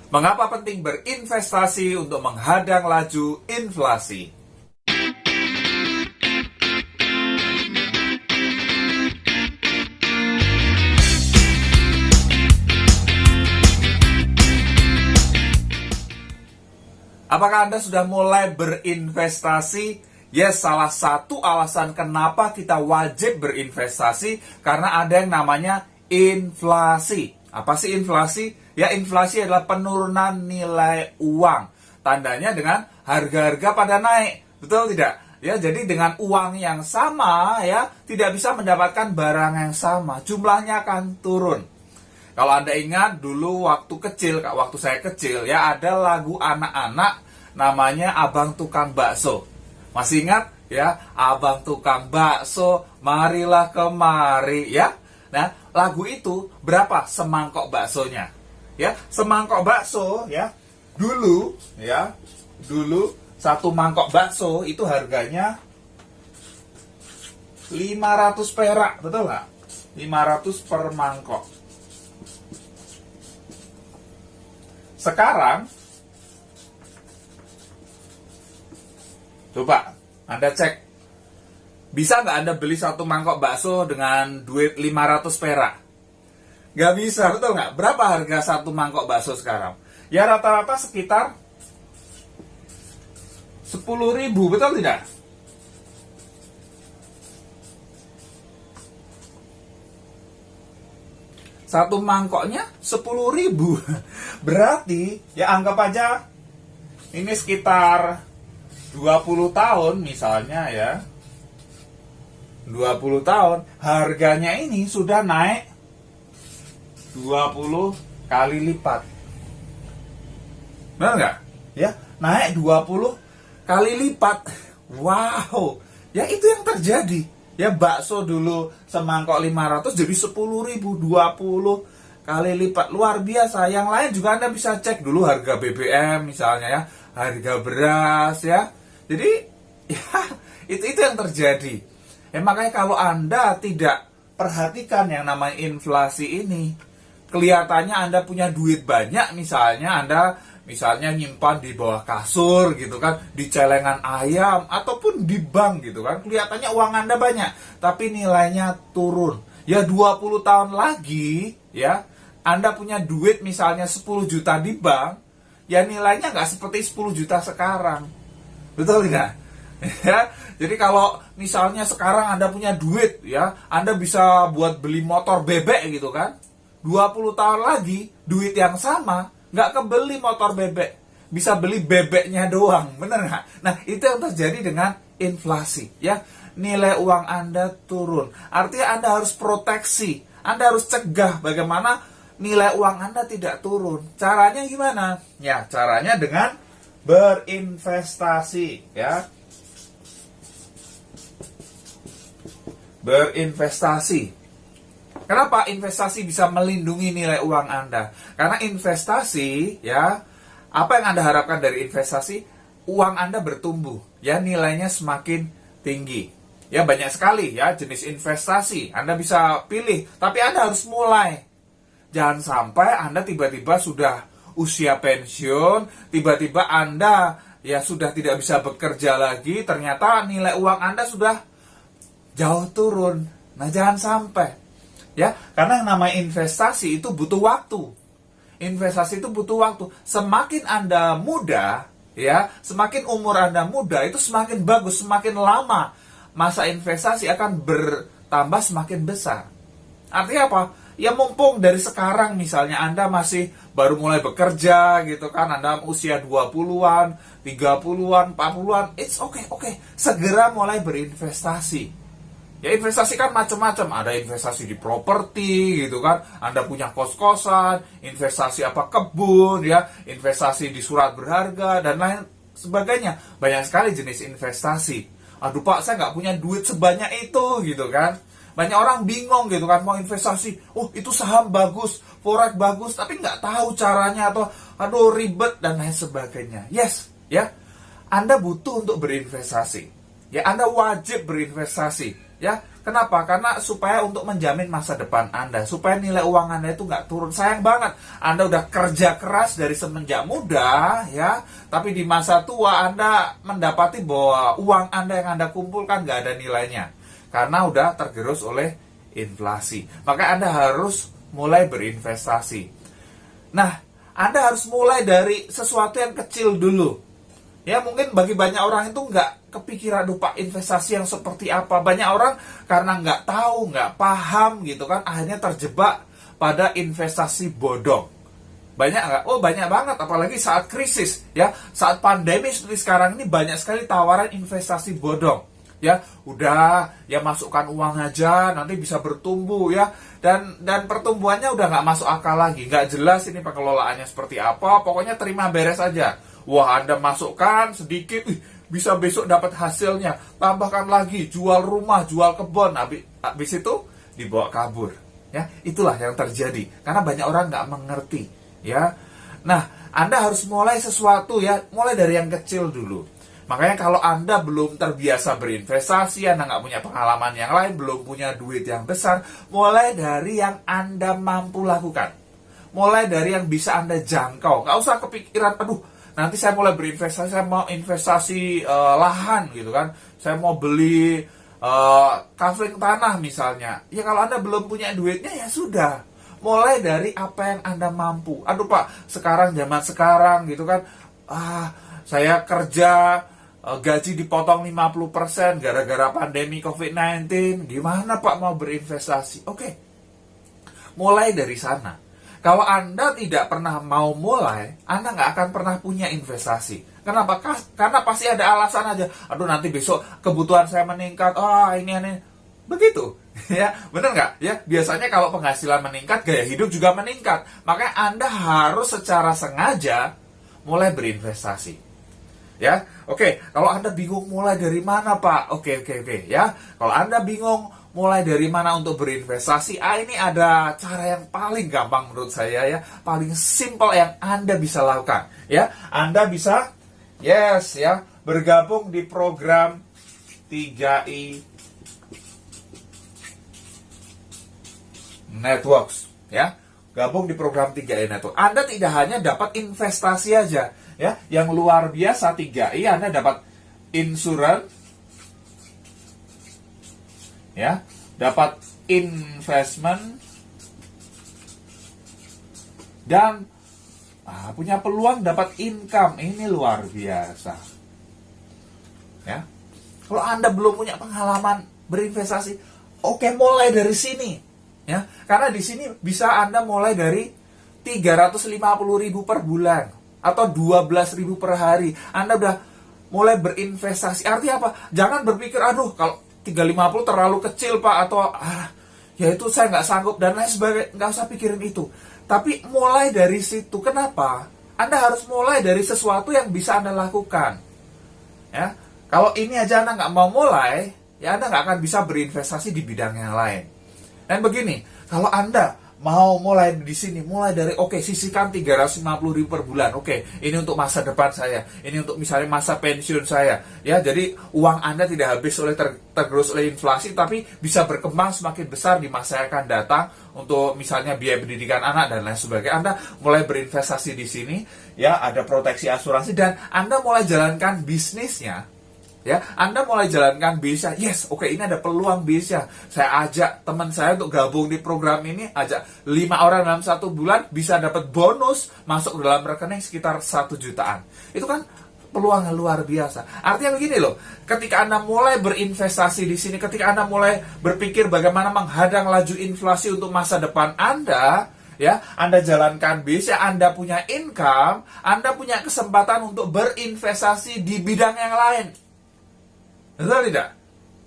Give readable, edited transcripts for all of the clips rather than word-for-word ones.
Mengapa penting berinvestasi untuk menghadang laju inflasi? Apakah Anda sudah mulai berinvestasi? Yes, salah satu alasan kenapa kita wajib berinvestasi karena ada yang namanya inflasi. Apa sih inflasi? Ya, inflasi adalah penurunan nilai uang. Tandanya dengan harga-harga pada naik. Betul tidak? Ya, jadi dengan uang yang sama ya, tidak bisa mendapatkan barang yang sama. Jumlahnya akan turun. Kalau Anda ingat dulu waktu saya kecil ya, ada lagu anak-anak namanya Abang Tukang Bakso. Masih ingat ya? Abang Tukang Bakso, marilah kemari ya. Nah, lagu itu berapa semangkok baksonya? Ya, semangkok bakso ya. Dulu satu mangkok bakso itu harganya 500 perak, betul nggak? 500 per mangkok. Sekarang, coba Anda cek, bisa nggak Anda beli satu mangkok bakso dengan duit 500 perak? Nggak bisa, betul nggak? Berapa harga satu mangkok bakso sekarang? Ya rata-rata sekitar 10.000, betul tidak? Satu mangkoknya 10.000. Berarti ya anggap aja ini sekitar 20 tahun misalnya ya. 20 tahun harganya ini sudah naik 20 kali lipat. Benar nggak? Ya, naik 20 kali lipat. Wow. Ya itu yang terjadi. Ya, bakso dulu semangkok 500 jadi 10.000, 20 kali lipat. Luar biasa. Yang lain juga Anda bisa cek dulu harga BBM misalnya ya, harga beras ya. Jadi ya itu yang terjadi. Ya, makanya kalau Anda tidak perhatikan yang namanya inflasi ini, kelihatannya Anda punya duit banyak, misalnya Anda nyimpan di bawah kasur gitu kan, di celengan ayam ataupun di bank gitu kan, kelihatannya uang Anda banyak tapi nilainya turun. Ya 20 tahun lagi ya, Anda punya duit misalnya 10 juta di bank, ya nilainya nggak seperti 10 juta sekarang. Betul tidak? Ya, jadi kalau misalnya sekarang Anda punya duit ya, Anda bisa buat beli motor bebek gitu kan. 20 tahun lagi duit yang sama nggak kebeli motor bebek, bisa beli bebeknya doang, bener nggak? Nah, itu yang terjadi dengan inflasi ya. Nilai uang Anda turun, artinya Anda harus proteksi, Anda harus cegah bagaimana nilai uang Anda tidak turun. Caranya gimana? Ya, caranya dengan berinvestasi ya. Berinvestasi. Kenapa investasi bisa melindungi nilai uang Anda? Karena investasi, ya, apa yang Anda harapkan dari investasi? Uang Anda bertumbuh, ya, nilainya semakin tinggi. Ya, banyak sekali ya jenis investasi. Anda bisa pilih, tapi Anda harus mulai. Jangan sampai Anda tiba-tiba sudah usia pensiun, tiba-tiba Anda ya sudah tidak bisa bekerja lagi, ternyata nilai uang Anda sudah jauh turun. Nah, jangan sampai. Ya, karena yang namanya investasi itu butuh waktu. Investasi itu butuh waktu. Semakin Anda muda, ya, semakin umur Anda muda, itu semakin bagus, semakin lama masa investasi akan bertambah semakin besar. Artinya apa? Ya mumpung dari sekarang misalnya Anda masih baru mulai bekerja gitu kan, Anda usia 20-an, 30-an, 40-an, it's okay. Segera mulai berinvestasi. Ya, investasi kan macam-macam. Ada investasi di properti gitu kan. Anda punya kos-kosan, investasi kebun ya, investasi di surat berharga dan lain sebagainya. Banyak sekali jenis investasi. Aduh Pak, saya nggak punya duit sebanyak itu gitu kan. Banyak orang bingung gitu kan, mau investasi. Oh, itu saham bagus, forex bagus, tapi nggak tahu caranya atau aduh ribet dan lain sebagainya. Yes, ya. Anda butuh untuk berinvestasi. Ya, Anda wajib berinvestasi. Ya, Kenapa? Karena supaya untuk menjamin masa depan Anda, supaya nilai uang Anda itu nggak turun. Sayang banget, Anda udah kerja keras dari semenjak muda, ya, tapi di masa tua Anda mendapati bahwa uang Anda yang Anda kumpulkan nggak ada nilainya, karena udah tergerus oleh inflasi. Maka Anda harus mulai berinvestasi. Nah, Anda harus mulai dari sesuatu yang kecil dulu. Ya, mungkin bagi banyak orang itu nggak kepikiran, lupa investasi yang seperti apa. Banyak orang karena nggak tahu, nggak paham gitu kan, akhirnya terjebak pada investasi bodong. Banyak nggak? Oh, banyak banget, apalagi saat krisis, ya, saat pandemi seperti sekarang ini banyak sekali tawaran investasi bodong. Ya, udah, ya masukkan uang aja, nanti bisa bertumbuh, ya, dan pertumbuhannya udah nggak masuk akal lagi, nggak jelas ini pengelolaannya seperti apa, pokoknya terima beres aja. Wah, Anda masukkan sedikit, bisa besok dapat hasilnya, tambahkan lagi, jual rumah, jual kebun, habis itu dibawa kabur. Ya, itulah yang terjadi, karena banyak orang nggak mengerti, ya. Nah, Anda harus mulai sesuatu, ya, mulai dari yang kecil dulu. Makanya kalau Anda belum terbiasa berinvestasi, Anda nggak punya pengalaman yang lain, belum punya duit yang besar, mulai dari yang Anda mampu lakukan. Mulai dari yang bisa Anda jangkau. Nggak usah kepikiran, aduh, nanti saya mulai berinvestasi, saya mau investasi lahan gitu kan. Saya mau beli kafling tanah misalnya. Ya kalau Anda belum punya duitnya, ya sudah. Mulai dari apa yang Anda mampu. Aduh Pak, sekarang zaman sekarang gitu kan, saya kerja, gaji dipotong 50% gara-gara pandemi COVID-19. Gimana Pak mau berinvestasi? Oke, mulai dari sana. Kalau Anda tidak pernah mau mulai, Anda nggak akan pernah punya investasi. Kenapa? Karena pasti ada alasan aja. Aduh, nanti besok kebutuhan saya meningkat. Ini. Begitu. Ya, benar nggak? Ya, biasanya kalau penghasilan meningkat, gaya hidup juga meningkat. Makanya Anda harus secara sengaja mulai berinvestasi. Ya, oke. Kalau Anda bingung mulai dari mana, Pak? Oke. Ya, kalau Anda bingung mulai dari mana untuk berinvestasi, ini ada cara yang paling gampang menurut saya, ya, paling simpel yang Anda bisa lakukan, ya. Anda bisa, bergabung di program 3i Networks, ya. Gabung di program 3i Network. Anda tidak hanya dapat investasi aja, ya, yang luar biasa 3i, Anda dapat insurance, ya, dapat investment, dan punya peluang dapat income. Ini luar biasa, ya. Kalau Anda belum punya pengalaman berinvestasi, oke, mulai dari sini, ya, karena di sini bisa Anda mulai dari 350.000 per bulan atau 12.000 per hari. Anda udah mulai berinvestasi. Artinya apa? Jangan berpikir, aduh, kalau 350 terlalu kecil Pak, atau ya itu saya nggak sanggup dan lain sebagainya. Nggak usah pikirin itu. Tapi mulai dari situ. Kenapa? Anda harus mulai dari sesuatu yang bisa Anda lakukan. Ya, kalau ini aja Anda nggak mau mulai, ya Anda nggak akan bisa berinvestasi di bidang yang lain. Dan begini, kalau Anda mau mulai di sini, mulai dari sisihkan 350.000 per bulan. Ini untuk masa depan saya. Ini untuk misalnya masa pensiun saya. Ya, jadi uang Anda tidak habis oleh tergerus oleh inflasi, tapi bisa berkembang semakin besar di masa yang akan datang untuk misalnya biaya pendidikan anak dan lain sebagainya. Anda mulai berinvestasi di sini, ya, ada proteksi asuransi, dan Anda mulai jalankan bisnisnya. Ya, Anda mulai jalankan bisnisnya. Ini ada peluang bisnisnya. Saya ajak teman saya untuk gabung di program ini, ajak 5 orang dalam 1 bulan, bisa dapat bonus masuk dalam rekening sekitar 1 jutaan. Itu kan peluang yang luar biasa. Artinya begini loh, ketika Anda mulai berinvestasi di sini, ketika Anda mulai berpikir bagaimana menghadang laju inflasi untuk masa depan Anda, ya, Anda jalankan bisnis, Anda punya income, Anda punya kesempatan untuk berinvestasi di bidang yang lain. Betul tidak?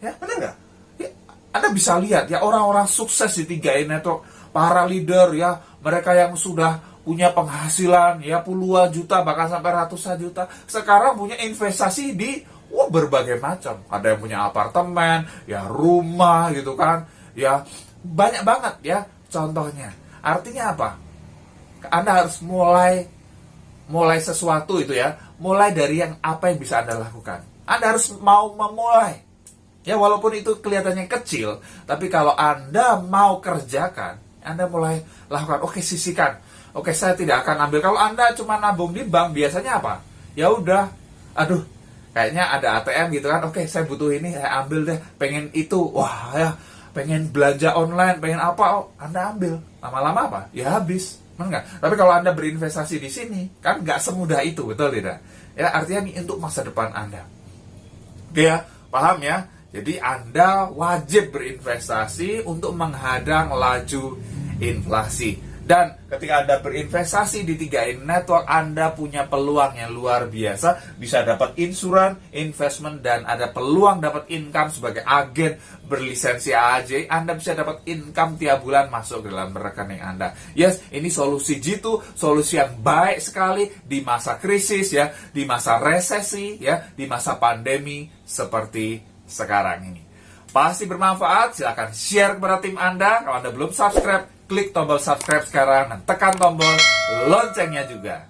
Ya, benar nggak? Ya, Anda bisa lihat, ya, orang-orang sukses di 3i Network, para leader, ya, mereka yang sudah punya penghasilan, ya, puluhan juta, bahkan sampai ratusan juta, sekarang punya investasi di berbagai macam. Ada yang punya apartemen, ya, rumah, gitu kan, ya, banyak banget, ya, contohnya. Artinya apa? Anda harus mulai sesuatu itu, ya, mulai dari yang apa yang bisa Anda lakukan. Anda harus mau memulai. Ya walaupun itu kelihatannya kecil, tapi kalau Anda mau kerjakan, Anda mulai lakukan, oke sisihkan. Oke, saya tidak akan ambil. Kalau Anda cuma nabung di bank, biasanya apa? Ya udah, aduh, kayaknya ada ATM gitu kan. Oke, saya butuh ini, saya ambil deh. Pengen itu, wah ya, pengen belanja online, pengen apa? Oh, Anda ambil. Lama-lama apa? Ya habis. Enggak. Tapi kalau Anda berinvestasi di sini, kan nggak semudah itu, betul tidak? Ya, artinya ini untuk masa depan Anda. Oke ya, paham ya? Jadi Anda wajib berinvestasi untuk menghadang laju inflasi. Dan ketika Anda berinvestasi di 3i Network, Anda punya peluang yang luar biasa. Bisa dapat insuran, investment, dan ada peluang dapat income sebagai agen berlisensi AAJ. Anda bisa dapat income tiap bulan masuk ke dalam rekening Anda. Yes, ini solusi jitu, solusi yang baik sekali di masa krisis ya, di masa resesi ya, di masa pandemi seperti sekarang ini. Pasti bermanfaat, silakan share kepada tim Anda. Kalau Anda belum subscribe, klik tombol subscribe sekarang dan tekan tombol loncengnya juga.